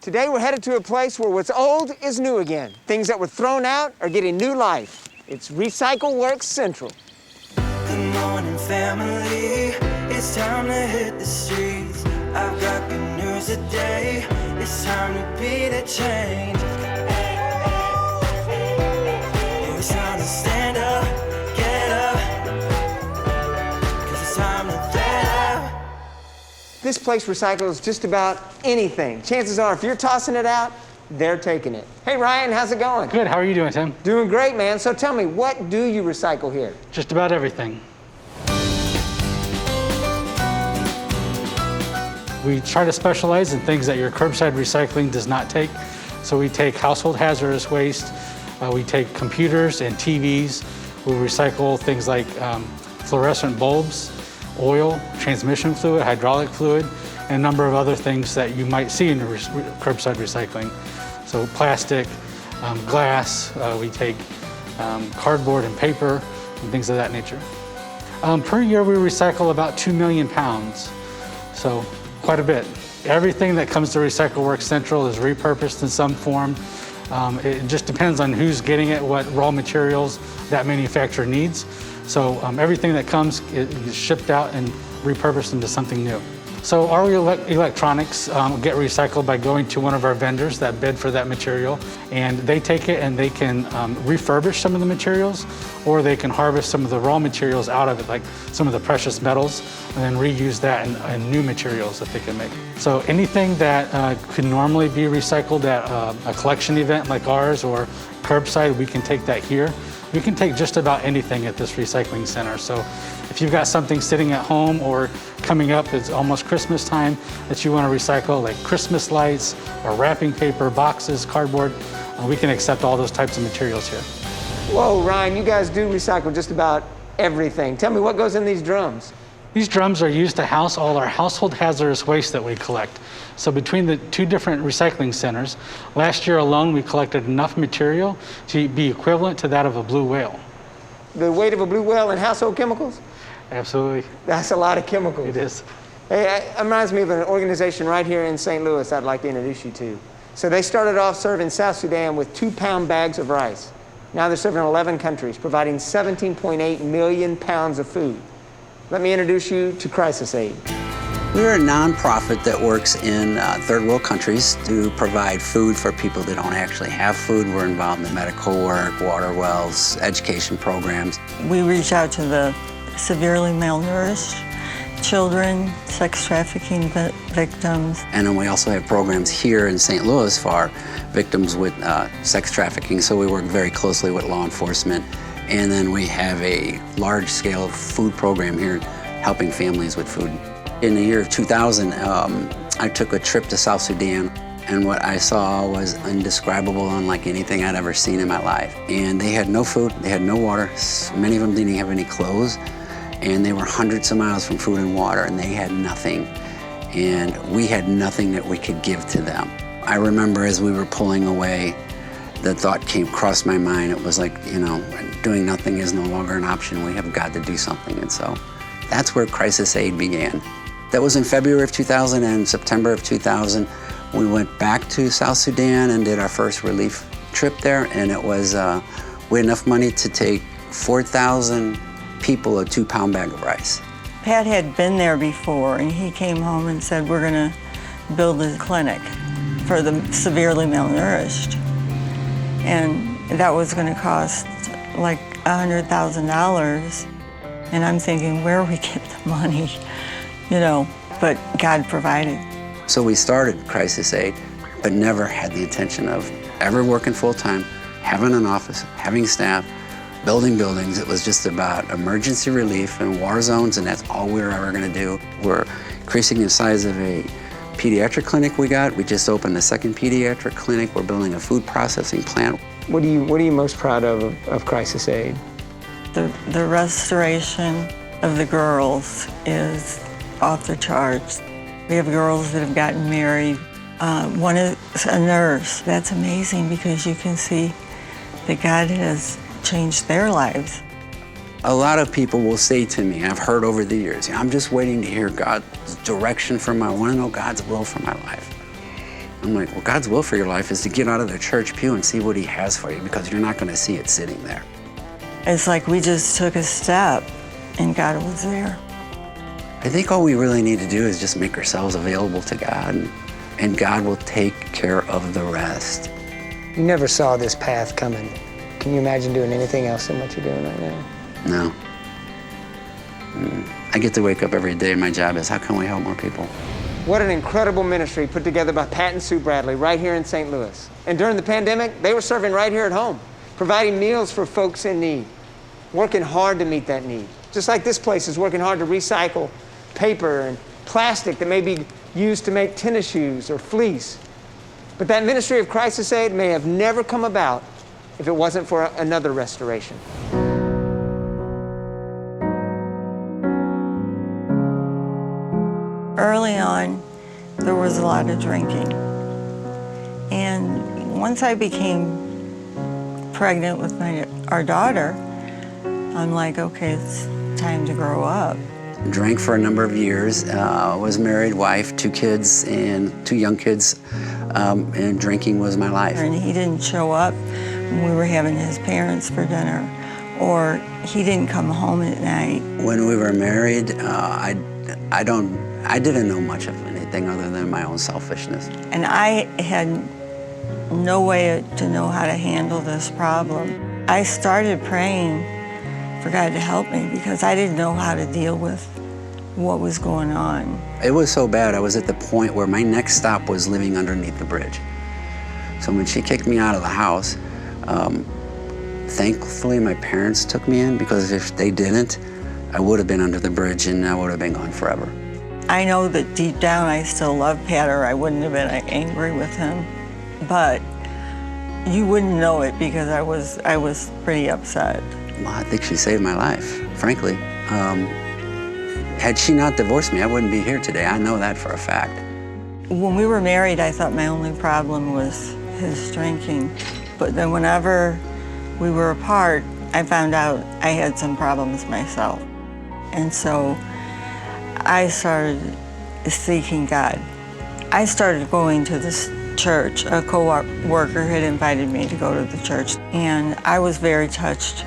Today we're headed to a place where what's old is new again. Things that were thrown out are getting new life. It's Recycle Works Central. Good morning, family. It's time to hit the streets. I've got good news today. It's time to be the change. It's time to stand up, get up. 'Cause it's time to get up. This place recycles just about anything. Chances are, if you're tossing it out, they're taking it. Hey, Ryan, how's it going? Good, how are you doing, Tim? Doing great, man. So tell me, what do you recycle here? Just about everything. We try to specialize in things that your curbside recycling does not take. So we take household hazardous waste, we take computers and TVs, we recycle things like fluorescent bulbs, oil, transmission fluid, hydraulic fluid, and a number of other things that you might see in curbside recycling. So plastic, glass, we take cardboard and paper and things of that nature. Per year we recycle about 2 million pounds, so quite a bit. Everything that comes to Recycle Works Central is repurposed in some form. It just depends on who's getting it, what raw materials that manufacturer needs. So everything that comes is shipped out and repurposed into something new. So our electronics get recycled by going to one of our vendors that bid for that material, and they take it and they can refurbish some of the materials, or they can harvest some of the raw materials out of it, like some of the precious metals, and then reuse that in new materials that they can make. So anything that could normally be recycled at a collection event like ours or curbside, we can take that here. We can take just about anything at this recycling center. So if you've got something sitting at home or coming up, it's almost Christmas time, that you want to recycle, like Christmas lights or wrapping paper, boxes, cardboard, we can accept all those types of materials here. Whoa, Ryan, you guys do recycle just about everything. Tell me, what goes in these drums? These drums are used to house all our household hazardous waste that we collect. So between the two different recycling centers, last year alone we collected enough material to be equivalent to that of a blue whale. The weight of a blue whale in household chemicals? Absolutely. That's a lot of chemicals. It is. Hey, it reminds me of an organization right here in St. Louis I'd like to introduce you to. So they started off serving South Sudan with 2-pound bags of rice. Now they're serving 11 countries, providing 17.8 million pounds of food. Let me introduce you to Crisis Aid. We're a nonprofit that works in third world countries to provide food for people that don't actually have food. We're involved in medical work, water wells, education programs. We reach out to the severely malnourished, children, sex trafficking victims. And then we also have programs here in St. Louis for victims with sex trafficking, so we work very closely with law enforcement. And then we have a large-scale food program here helping families with food. In the year of 2000, I took a trip to South Sudan, and what I saw was indescribable, unlike anything I'd ever seen in my life. And they had no food, they had no water, many of them didn't have any clothes, and they were hundreds of miles from food and water, and they had nothing. And we had nothing that we could give to them. I remember as we were pulling away, the thought came across my mind. It was like, you know, doing nothing is no longer an option. We have got to do something. And so that's where Crisis Aid began. That was in February of 2000 and September of 2000. We went back to South Sudan and did our first relief trip there. And it was, we had enough money to take 4,000 people a 2-pound bag of rice. Pat had been there before, and he came home and said, we're going to build a clinic for the severely malnourished. And that was going to cost like $100,000. And I'm thinking, where we get the money, you know, but God provided. So we started Crisis Aid, but never had the intention of ever working full-time, having an office, having staff, building buildings. It was just about emergency relief in war zones, and that's all we were ever going to do. We're increasing the size of a pediatric clinic we got. We just opened a second pediatric clinic. We're building a food processing plant. What are you most proud of Crisis Aid? The restoration of the girls is off the charts. We have girls that have gotten married. One is a nurse. That's amazing because you can see that God has changed their lives. A lot of people will say to me, I've heard over the years, I'm just waiting to hear God's direction for my, I want to know God's will for my life. I'm like, well, God's will for your life is to get out of the church pew and see what he has for you, because you're not going to see it sitting there. It's like we just took a step and God was there. I think all we really need to do is just make ourselves available to God, and God will take care of the rest. You never saw this path coming. Can you imagine doing anything else than what you're doing right now? No. I get to wake up every day and my job is, how can we help more people? What an incredible ministry put together by Pat and Sue Bradley right here in St. Louis. And during the pandemic, they were serving right here at home, providing meals for folks in need, working hard to meet that need. Just like this place is working hard to recycle paper and plastic that may be used to make tennis shoes or fleece. But that ministry of crisis aid may have never come about if it wasn't for another restoration. Early on, there was a lot of drinking. And once I became pregnant with our daughter, I'm like, okay, it's time to grow up. Drank for a number of years, was married, wife, 2 kids, and 2 young kids, and drinking was my life. And he didn't show up when we were having his parents for dinner, or he didn't come home at night. When we were married, I didn't know much of anything other than my own selfishness. And I had no way to know how to handle this problem. I started praying for God to help me because I didn't know how to deal with what was going on. It was so bad, I was at the point where my next stop was living underneath the bridge. So when she kicked me out of the house, thankfully my parents took me in, because if they didn't, I would have been under the bridge and I would have been gone forever. I know that deep down I still love Pat, or I wouldn't have been angry with him. But you wouldn't know it because I was pretty upset. Well, I think she saved my life, frankly. Had she not divorced me, I wouldn't be here today. I know that for a fact. When we were married, I thought my only problem was his drinking. But then whenever we were apart, I found out I had some problems myself. And so I started seeking God. I started going to this church. A co-worker had invited me to go to the church, and I was very touched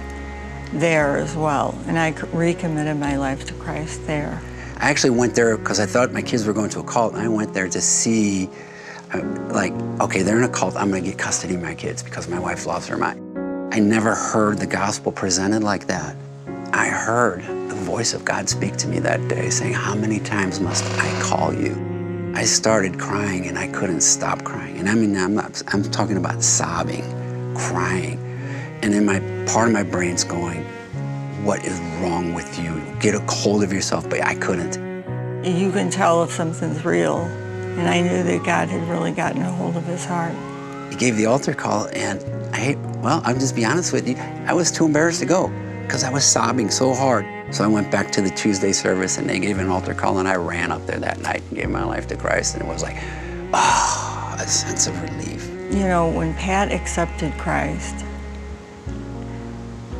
there as well. And I recommitted my life to Christ there. I actually went there because I thought my kids were going to a cult, and I went there to see, like, okay, they're in a cult, I'm gonna get custody of my kids because my wife lost her mind. I never heard the gospel presented like that. I heard the voice of God speak to me that day saying, how many times must I call you? I started crying and I couldn't stop crying. And I mean, I'm talking about sobbing, crying. And then part of my brain's going, what is wrong with you? Get a hold of yourself, but I couldn't. You can tell if something's real. And I knew that God had really gotten a hold of his heart. He gave the altar call, and I'll just be honest with you, I was too embarrassed to go because I was sobbing so hard. So I went back to the Tuesday service, and they gave an altar call, and I ran up there that night and gave my life to Christ, and it was like, a sense of relief. You know, when Pat accepted Christ,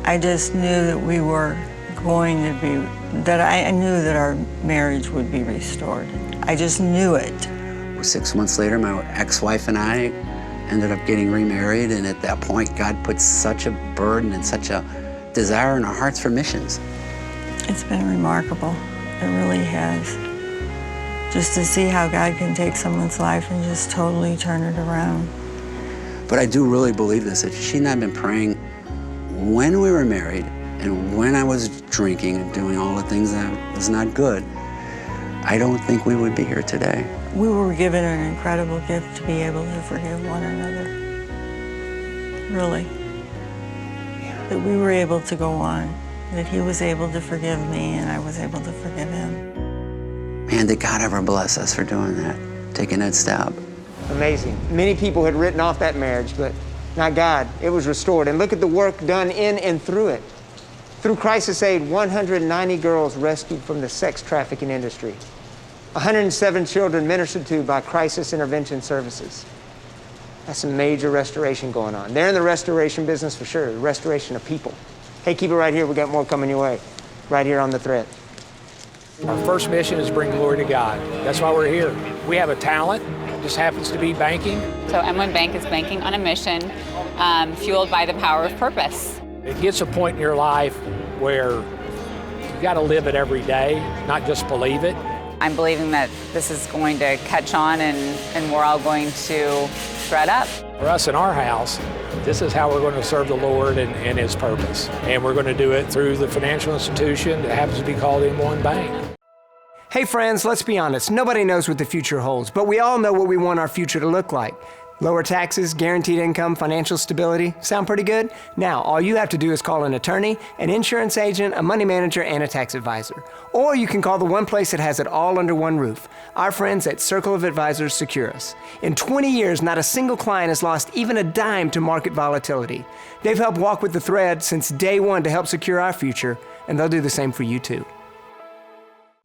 I just knew that we were going to be, that I knew that our marriage would be restored. I just knew it. 6 months later, my ex-wife and I ended up getting remarried, and at that point, God put such a burden and such a desire in our hearts for missions. It's been remarkable. It really has. Just to see how God can take someone's life and just totally turn it around. But I do really believe this. If she and I had been praying when we were married and when I was drinking and doing all the things that was not good, I don't think we would be here today. We were given an incredible gift to be able to forgive one another. Really. That we were able to go on. That he was able to forgive me and I was able to forgive him. Man, did God ever bless us for doing that, taking that step. Amazing. Many people had written off that marriage, but not God. It was restored. And look at the work done in and through it. Through Crisis Aid, 190 girls rescued from the sex trafficking industry. 107 children ministered to by crisis intervention services. That's some major restoration going on. They're in the restoration business for sure, the restoration of people. Hey, keep it right here. We got more coming your way, right here on The Thread. Our first mission is to bring glory to God. That's why we're here. We have a talent, job just happens to be banking. So M1 Bank is banking on a mission, fueled by the power of purpose. It gets a point in your life where you got to live it every day, not just believe it. I'm believing that this is going to catch on and we're all going to thread up. For us in our house, this is how we're going to serve the Lord and His purpose. And we're going to do it through the financial institution that happens to be called M1 Bank. Hey friends, let's be honest. Nobody knows what the future holds, but we all know what we want our future to look like. Lower taxes, guaranteed income, financial stability. Sound pretty good? Now, all you have to do is call an attorney, an insurance agent, a money manager, and a tax advisor. Or you can call the one place that has it all under one roof. Our friends at Circle of Advisors secure us. In 20 years, not a single client has lost even a dime to market volatility. They've helped walk with the thread since day one to help secure our future, and they'll do the same for you too.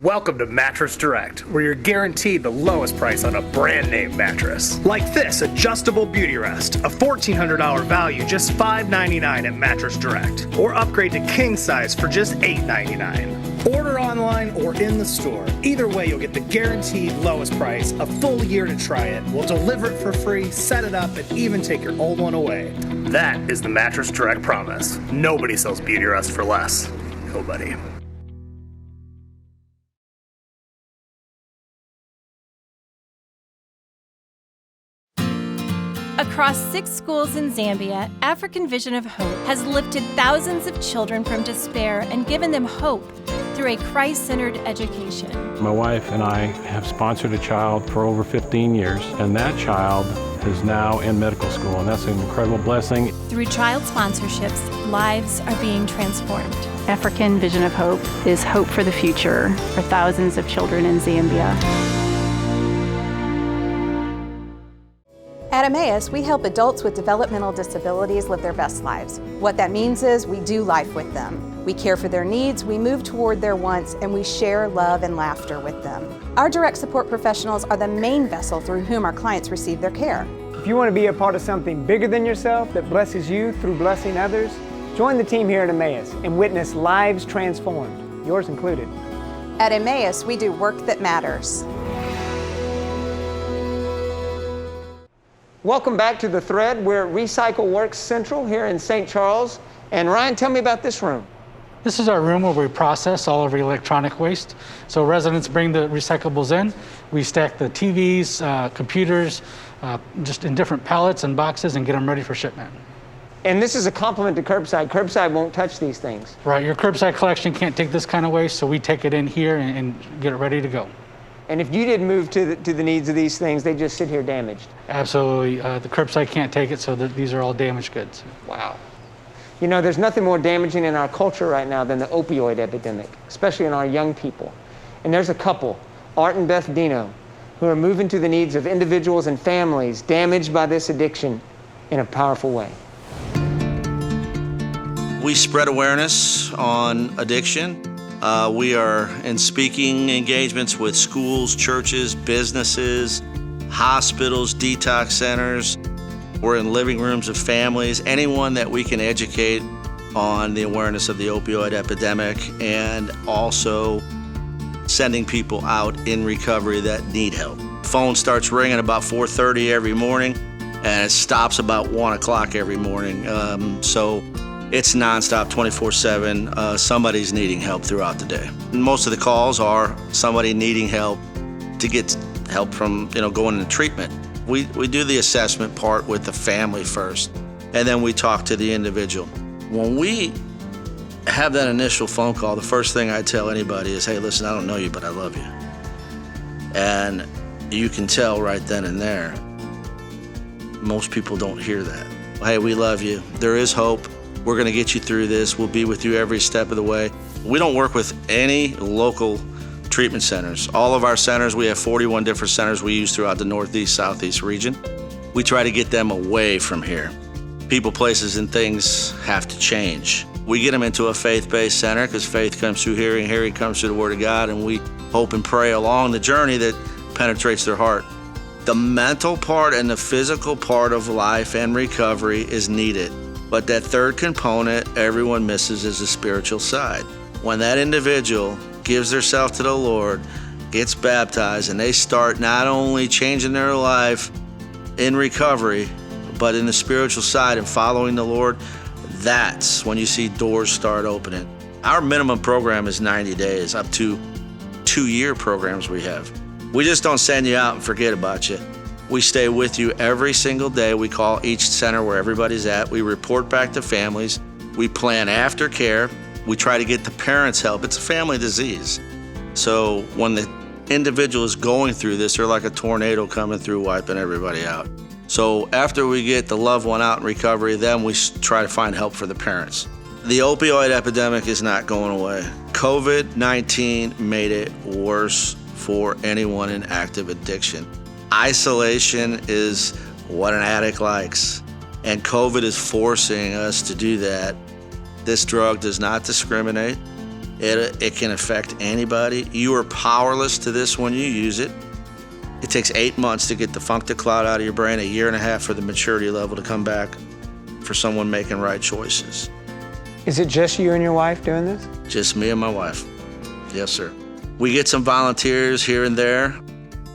Welcome to Mattress Direct, where you're guaranteed the lowest price on a brand name mattress. Like this adjustable beauty rest, a $1,400 value, just $5.99 at Mattress Direct. Or upgrade to king size for just $8.99. Order online or in the store. Either way, you'll get the guaranteed lowest price, a full year to try it. We'll deliver it for free, set it up, and even take your old one away. That is the Mattress Direct promise. Nobody sells beauty rest for less. Nobody. Across 6 schools in Zambia, African Vision of Hope has lifted thousands of children from despair and given them hope through a Christ-centered education. My wife and I have sponsored a child for over 15 years, and that child is now in medical school, and that's an incredible blessing. Through child sponsorships, lives are being transformed. African Vision of Hope is hope for the future for thousands of children in Zambia. At Emmaus, we help adults with developmental disabilities live their best lives. What that means is we do life with them. We care for their needs, we move toward their wants, and we share love and laughter with them. Our direct support professionals are the main vessel through whom our clients receive their care. If you want to be a part of something bigger than yourself that blesses you through blessing others, join the team here at Emmaus and witness lives transformed, yours included. At Emmaus, we do work that matters. Welcome back to The Thread. We're at Recycle Works Central here in St. Charles. And Ryan, tell me about this room. This is our room where we process all of our electronic waste. So residents bring the recyclables in. We stack the TVs, computers, just in different pallets and boxes and get them ready for shipment. And this is a complement to curbside. Curbside won't touch these things. Right, your curbside collection can't take this kind of waste, so we take it in here and get it ready to go. And if you didn't move to the needs of these things, they just sit here damaged. Absolutely. The curbside can't take it, so these are all damaged goods. Wow. You know, there's nothing more damaging in our culture right now than the opioid epidemic, especially in our young people. And there's a couple, Art and Beth Deno, who are moving to the needs of individuals and families damaged by this addiction in a powerful way. We spread awareness on addiction. We are in speaking engagements with schools, churches, businesses, hospitals, detox centers. We're in living rooms of families, anyone that we can educate on the awareness of the opioid epidemic, and also sending people out in recovery that need help. Phone starts ringing about 4:30 every morning, and it stops about 1 o'clock every morning. So it's nonstop, 24/7. Somebody's needing help throughout the day. And most of the calls are somebody needing help to get help from going into treatment. We do the assessment part with the family first, and then we talk to the individual. When we have that initial phone call, the first thing I tell anybody is, hey, listen, I don't know you, but I love you. And you can tell right then and there. Most people don't hear that. Hey, we love you. There is hope. We're going to get you through this. We'll be with you every step of the way. We don't work with any local treatment centers. All of our centers, we have 41 different centers we use throughout the Northeast, Southeast region. We try to get them away from here. People, places, and things have to change. We get them into a faith-based center because faith comes through hearing, hearing comes through the Word of God, and we hope and pray along the journey that penetrates their heart. The mental part and the physical part of life and recovery is needed. But that third component everyone misses is the spiritual side. When that individual gives themselves to the Lord, gets baptized and they start not only changing their life in recovery, but in the spiritual side and following the Lord, that's when you see doors start opening. Our minimum program is 90 days, up to 2-year programs we have. We just don't send you out and forget about you. We stay with you every single day. We call each center where everybody's at. We report back to families. We plan aftercare. We try to get the parents help. It's a family disease. So when the individual is going through this, they're like a tornado coming through, wiping everybody out. So after we get the loved one out in recovery, then we try to find help for the parents. The opioid epidemic is not going away. COVID-19 made it worse for anyone in active addiction. Isolation is what an addict likes, and COVID is forcing us to do that. This drug does not discriminate. It can affect anybody. You are powerless to this when you use it. It takes 8 months to get the funk to cloud out of your brain, 1.5 years for the maturity level to come back for someone making right choices. Is it just you and your wife doing this? Just me and my wife. Yes, sir. We get some volunteers here and there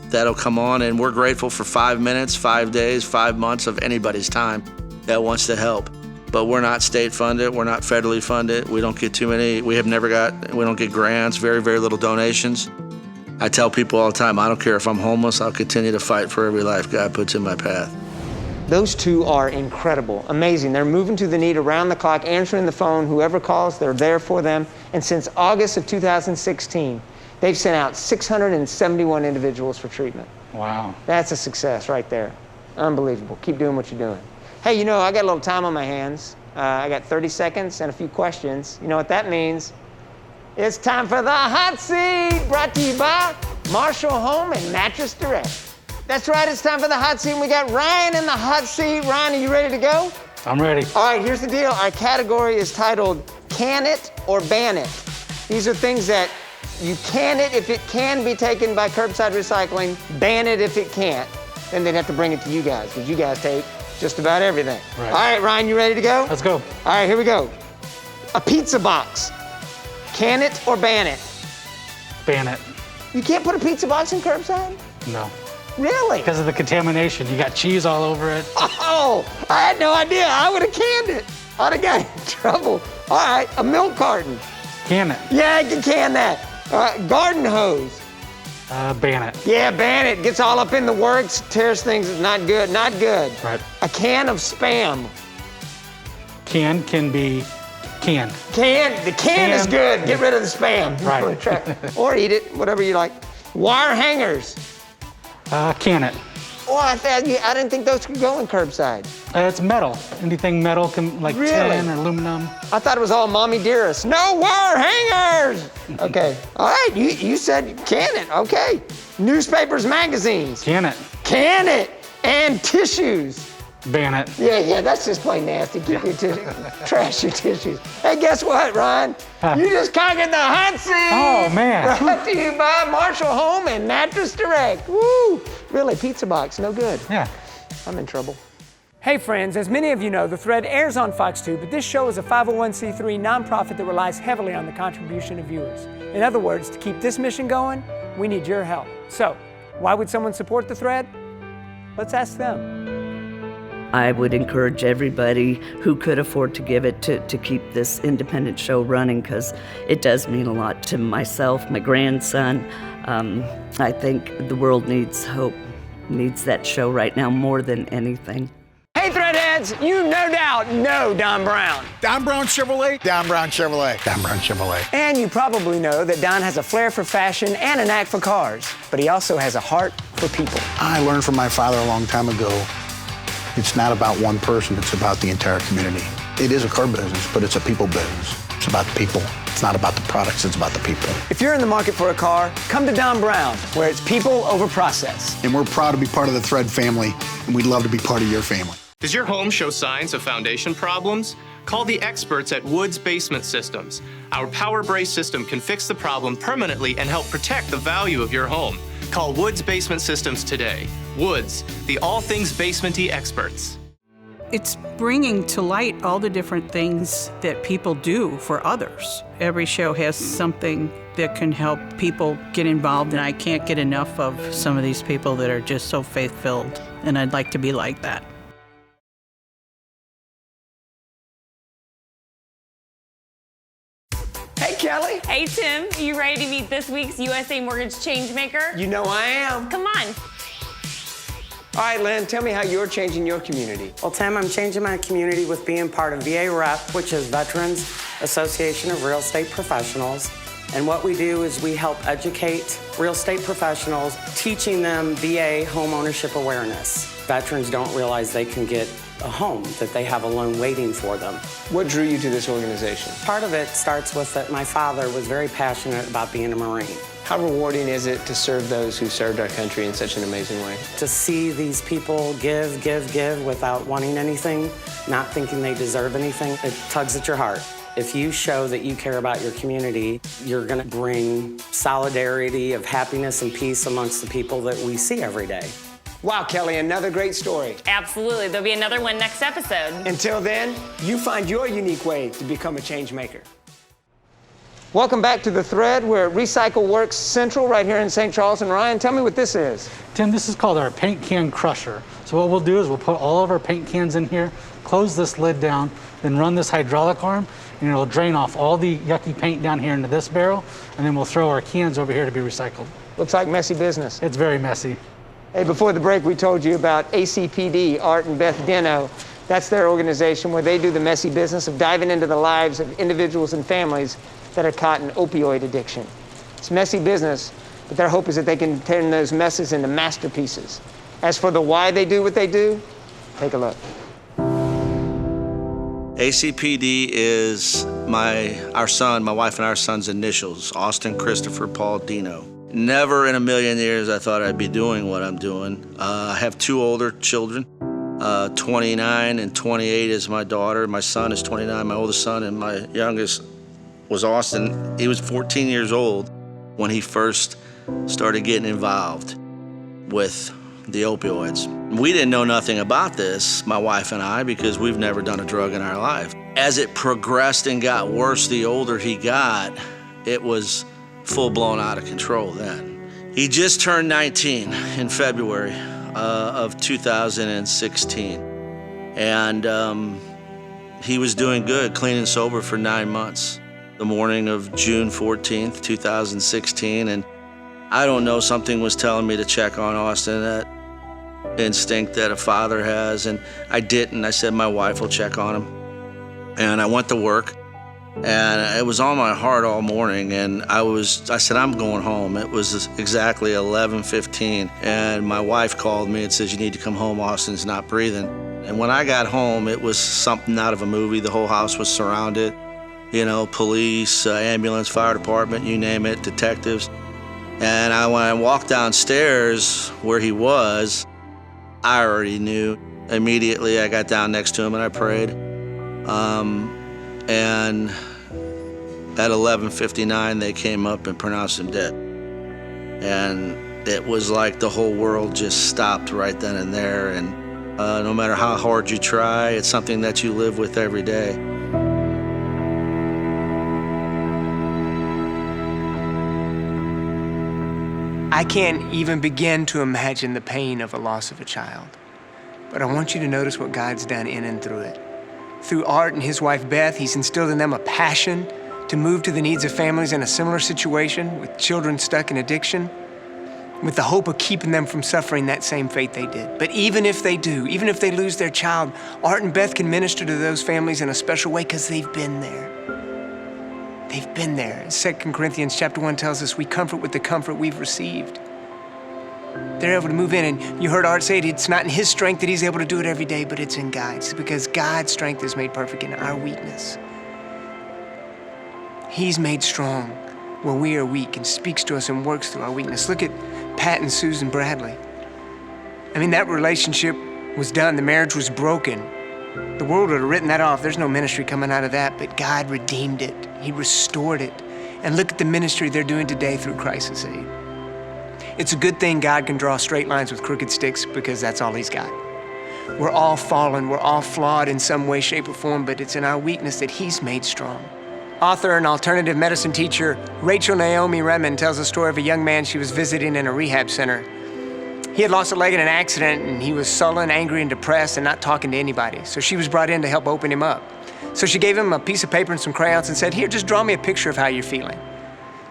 that'll come on, and we're grateful for 5 minutes, 5 days, 5 months of anybody's time that wants to help. But we're not state funded, we're not federally funded, we don't get too many, we don't get grants, very, very little donations. I tell people all the time, I don't care if I'm homeless, I'll continue to fight for every life God puts in my path. Those two are incredible, amazing. They're moving to the need around the clock, answering the phone, whoever calls, they're there for them. And since August of 2016, they've sent out 671 individuals for treatment. Wow. That's a success right there. Unbelievable. Keep doing what you're doing. Hey, you know, I got a little time on my hands. I got 30 seconds and a few questions. You know what that means? It's time for the hot seat, brought to you by Marshall Home and Mattress Direct. That's right, it's time for the hot seat. We got Ryan in the hot seat. Ryan, are you ready to go? I'm ready. All right, here's the deal. Our category is titled Can It or Ban It. These are things that you can it if it can be taken by curbside recycling, ban it if it can't. Then they'd have to bring it to you guys, because you guys take just about everything. Right. All right, Ryan, you ready to go? Let's go. All right, here we go. A pizza box. Can it or ban it? Ban it. You can't put a pizza box in curbside? No. Really? Because of the contamination. You got cheese all over it. Oh, I had no idea. I would have canned it. I'd have got in trouble. All right, a milk carton. Can it. Yeah, I can can that. Garden hose. Ban it. Yeah, ban it. Gets all up in the works, tears things. It's not good, not good. Right. A can of Spam. Can be canned. The can is good. Get rid of the Spam. Right. Or eat it, whatever you like. Wire hangers. Can it. Oh, I didn't think those could go in curbside. It's metal. Anything metal, like Really? tin or aluminum. I thought it was all mommy dearest. No wire hangers! Okay, all right, you said can it, okay. Newspapers, magazines. Can it. Can it! And tissues. Ban it. Yeah, that's just plain nasty. Keep your trash your tissues. Hey, guess what, Ryan? You just conquered the hot seat! Oh, man. Brought to you by Marshall Home and Mattress Direct. Woo! Really, pizza box, no good. Yeah. I'm in trouble. Hey friends, as many of you know, The Thread airs on Fox 2, but this show is a 501c3 nonprofit that relies heavily on the contribution of viewers. In other words, to keep this mission going, we need your help. So, why would someone support The Thread? Let's ask them. I would encourage everybody who could afford to give it to keep this independent show running, because it does mean a lot to myself, my grandson. I think the world needs hope, needs that show right now more than anything. Hey, Threadheads, you no doubt know Don Brown. Don Brown Chevrolet? Don Brown Chevrolet. Don Brown Chevrolet. And you probably know that Don has a flair for fashion and a knack for cars, but he also has a heart for people. I learned from my father a long time ago, it's not about one person, it's about the entire community. It is a car business, but it's a people business. It's about the people. It's not about the products, it's about the people. If you're in the market for a car, come to Don Brown, where it's people over process. And we're proud to be part of the Thread family, and we'd love to be part of your family. Does your home show signs of foundation problems? Call the experts at Woods Basement Systems. Our Power Brace system can fix the problem permanently and help protect the value of your home. Call Woods Basement Systems today. Woods, the all things basement-y experts. It's bringing to light all the different things that people do for others. Every show has something that can help people get involved, and I can't get enough of some of these people that are just so faith-filled, and I'd like to be like that. Hey, Kelly. Hey, Tim. You ready to meet this week's USA Mortgage Changemaker? You know I am. Come on. All right, Lynn, tell me how you're changing your community. Well, Tim, I'm changing my community with being part of VA REP, which is Veterans Association of Real Estate Professionals. And what we do is we help educate real estate professionals, teaching them VA home ownership awareness. Veterans don't realize they can get a home, that they have a loan waiting for them. What drew you to this organization? Part of it starts with that my father was very passionate about being a Marine. How rewarding is it to serve those who served our country in such an amazing way? To see these people give without wanting anything, not thinking they deserve anything, it tugs at your heart. If you show that you care about your community, you're gonna bring solidarity of happiness and peace amongst the people that we see every day. Wow, Kelly, another great story. Absolutely. There'll be another one next episode. Until then, you find your unique way to become a change maker. Welcome back to The Thread. We're at Recycle Works Central right here in St. Charles. And Ryan, tell me what this is. Tim, this is called our paint can crusher. So what we'll do is we'll put all of our paint cans in here, close this lid down, then run this hydraulic arm, and it'll drain off all the yucky paint down here into this barrel, and then we'll throw our cans over here to be recycled. Looks like messy business. It's very messy. Hey, before the break, we told you about ACPD, Art and Beth Deno. That's their organization where they do the messy business of diving into the lives of individuals and families that are caught in opioid addiction. It's messy business, but their hope is that they can turn those messes into masterpieces. As for the why they do what they do, take a look. ACPD is my wife and our son's initials, Austin Christopher Paul Deno. Never in a million years I thought I'd be doing what I'm doing. I have two older children, 29 and 28 is my daughter. My son is 29, my oldest son, and my youngest was Austin. He was 14 years old when he first started getting involved with the opioids. We didn't know nothing about this, my wife and I, because we've never done a drug in our life. As it progressed and got worse, the older he got, it was full-blown out of control then. He just turned 19 in February of 2016. And he was doing good, clean and sober for 9 months. The morning of June 14th, 2016, and I don't know, something was telling me to check on Austin, that instinct that a father has, and I didn't. I said my wife will check on him. And I went to work, and it was on my heart all morning, and I said, I'm going home. It was exactly 11:15, and my wife called me and says, you need to come home, Austin's not breathing. And when I got home, it was something out of a movie. The whole house was surrounded, you know, police, ambulance, fire department, you name it, detectives. And when I walked downstairs where he was, I already knew. Immediately, I got down next to him and I prayed. And at 11:59, they came up and pronounced him dead. And it was like the whole world just stopped right then and there. And no matter how hard you try, it's something that you live with every day. I can't even begin to imagine the pain of a loss of a child. But I want you to notice what God's done in and through it. Through Art and his wife Beth, he's instilled in them a passion to move to the needs of families in a similar situation with children stuck in addiction, with the hope of keeping them from suffering that same fate they did. But even if they do, even if they lose their child, Art and Beth can minister to those families in a special way because they've been there. They've been there. 2 Corinthians chapter 1 tells us we comfort with the comfort we've received. They're able to move in, and you heard Art say it's not in his strength that he's able to do it every day, but it's in God's, because God's strength is made perfect in our weakness. He's made strong where we are weak and speaks to us and works through our weakness. Look at Pat and Susan Bradley. I mean, that relationship was done. The marriage was broken. The world would have written that off. There's no ministry coming out of that, but God redeemed it. He restored it. And look at the ministry they're doing today through Crisis Aid. It's a good thing God can draw straight lines with crooked sticks because that's all he's got. We're all fallen, we're all flawed in some way, shape, or form, but it's in our weakness that He's made strong. Author and alternative medicine teacher Rachel Naomi Redmond tells the story of a young man she was visiting in a rehab center. He had lost a leg in an accident, and he was sullen, angry, and depressed, and not talking to anybody. So she was brought in to help open him up. So she gave him a piece of paper and some crayons and said, "Here, just draw me a picture of how you're feeling."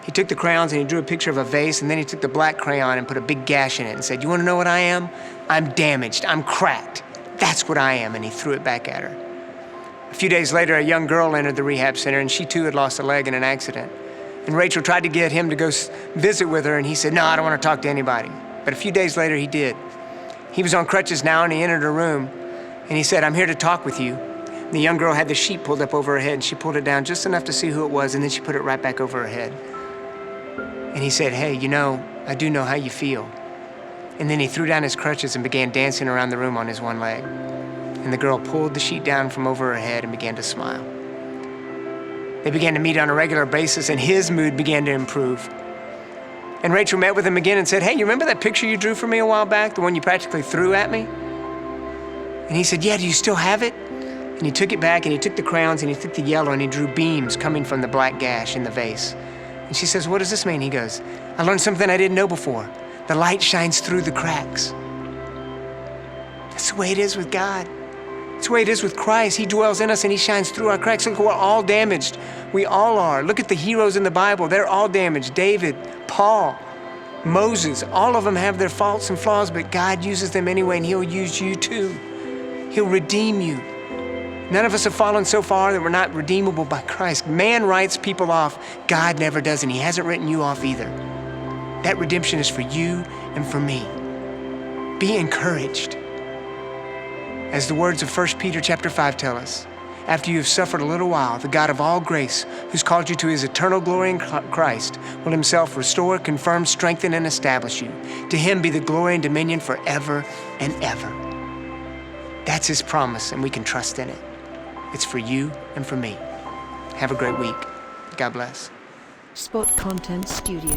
He took the crayons and he drew a picture of a vase, and then he took the black crayon and put a big gash in it and said, "You want to know what I am? I'm damaged, I'm cracked. That's what I am," and he threw it back at her. A few days later, a young girl entered the rehab center, and she too had lost a leg in an accident. And Rachel tried to get him to go visit with her, and he said, "No, I don't want to talk to anybody." But a few days later, he did. He was on crutches now, and he entered her room, and he said, "I'm here to talk with you." And the young girl had the sheet pulled up over her head, and she pulled it down just enough to see who it was, and then she put it right back over her head. And he said, "Hey, you know, I do know how you feel." And then he threw down his crutches and began dancing around the room on his one leg. And the girl pulled the sheet down from over her head and began to smile. They began to meet on a regular basis, and his mood began to improve. And Rachel met with him again and said, "Hey, you remember that picture you drew for me a while back, the one you practically threw at me?" And he said, "Yeah, do you still have it?" And he took it back, and he took the crayons, and he took the yellow, and he drew beams coming from the black gash in the vase. And she says, "What does this mean?" He goes, "I learned something I didn't know before. The light shines through the cracks." That's the way it is with God. It's the way it is with Christ. He dwells in us and He shines through our cracks. Look, we're all damaged. We all are. Look at the heroes in the Bible. They're all damaged. David, Paul, Moses, all of them have their faults and flaws, but God uses them anyway, and He'll use you too. He'll redeem you. None of us have fallen so far that we're not redeemable by Christ. Man writes people off. God never does, and He hasn't written you off either. That redemption is for you and for me. Be encouraged. As the words of 1 Peter chapter 5 tell us, after you have suffered a little while, the God of all grace, who's called you to His eternal glory in Christ, will Himself restore, confirm, strengthen, and establish you. To Him be the glory and dominion forever and ever. That's His promise, and we can trust in it. It's for you and for me. Have a great week. God bless. Spot Content Studio.